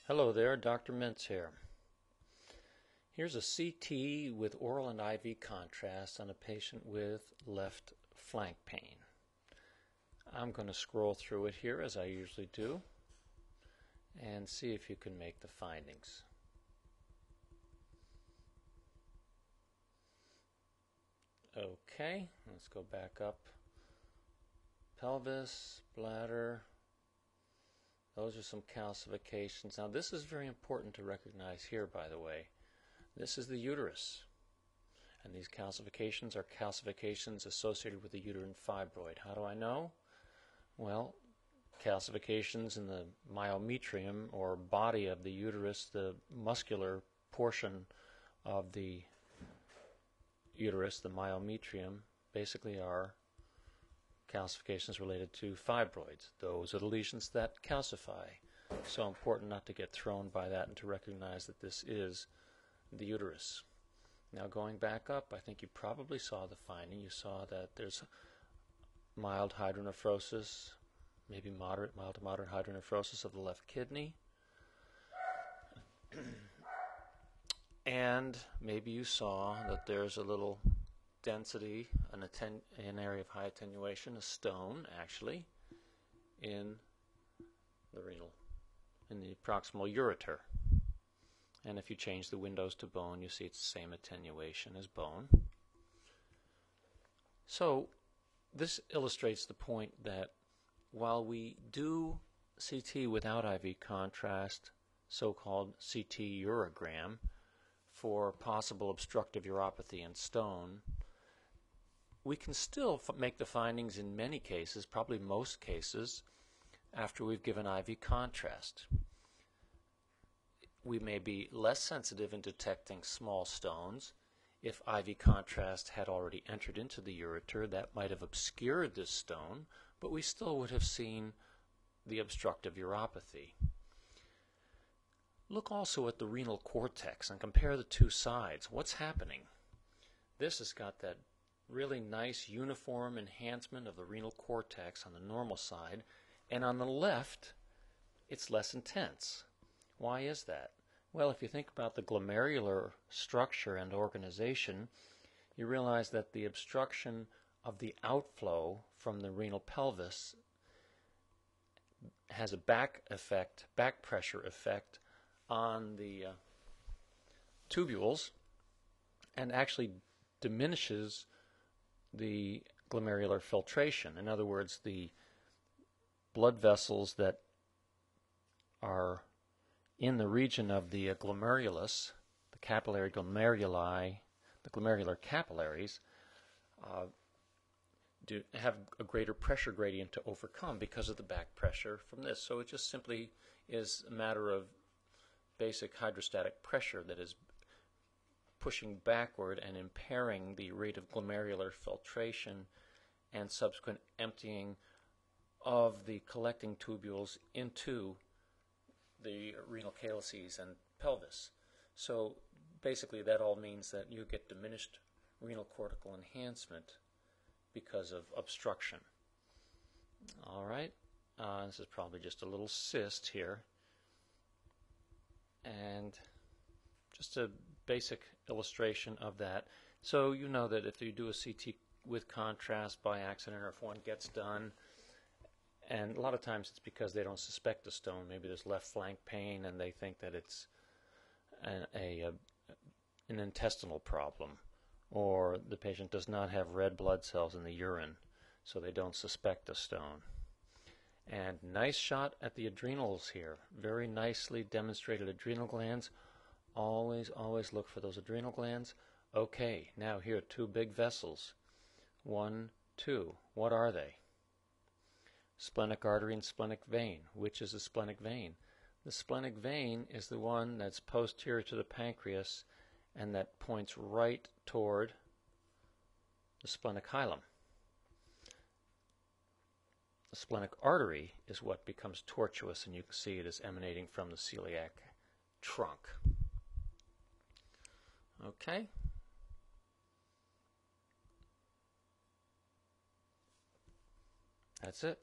Hello there, Dr. Mintz here. Here's a CT with oral and IV contrast on a patient with left flank pain. I'm going to scroll through it here as I usually do and see if you can make the findings. Okay, let's go back up. Pelvis, bladder. Those are some calcifications. Now this is very important to recognize here, by the way. This is the uterus. And these calcifications are calcifications associated with the uterine fibroid. How do I know? Well, calcifications in the myometrium, or body of the uterus, the muscular portion of the uterus, the myometrium, basically are calcifications related to fibroids. Those are the lesions that calcify. So important not to get thrown by that and to recognize that this is the uterus. Now going back up, I think you probably saw the finding. You saw that there's mild hydronephrosis, maybe mild to moderate hydronephrosis of the left kidney. And maybe you saw that there's a little density, an area of high attenuation, a stone actually, in the renal, in the proximal ureter. And if you change the windows to bone, you see it's the same attenuation as bone. So this illustrates the point that while we do CT without IV contrast, so-called CT uregram, for possible obstructive uropathy and stone, we can still make the findings in many cases, probably most cases, after we've given IV contrast. We may be less sensitive in detecting small stones. If IV contrast had already entered into the ureter, that might have obscured this stone, but we still would have seen the obstructive uropathy. Look also at the renal cortex and compare the two sides. What's happening? This has got that really nice uniform enhancement of the renal cortex on the normal side, and on the left it's less intense. Why is that? Well, if you think about the glomerular structure and organization, you realize that the obstruction of the outflow from the renal pelvis has a back pressure effect on the tubules, and actually diminishes the glomerular filtration. In other words, the blood vessels that are in the region of the glomerulus, the capillary glomeruli, the glomerular capillaries, do have a greater pressure gradient to overcome because of the back pressure from this. So it just simply is a matter of basic hydrostatic pressure that is pushing backward and impairing the rate of glomerular filtration and subsequent emptying of the collecting tubules into the renal calyces and pelvis. So basically that all means that you get diminished renal cortical enhancement because of obstruction. All right, this is probably just a little cyst here, and just a basic illustration of that. So you know that if you do a CT with contrast by accident, or if one gets done, and a lot of times it's because they don't suspect a stone, maybe there's left flank pain and they think that it's an intestinal problem, or the patient does not have red blood cells in the urine, so they don't suspect a stone. And nice shot at the adrenals here. Very nicely demonstrated adrenal glands. Always look for those adrenal glands. Okay, now here, two big vessels. 1, 2. What are they? Splenic artery and splenic vein. Which is the splenic vein? The splenic vein is the one that's posterior to the pancreas and that points right toward the splenic hilum. The splenic artery is what becomes tortuous, and you can see it is emanating from the celiac trunk. Okay. That's it.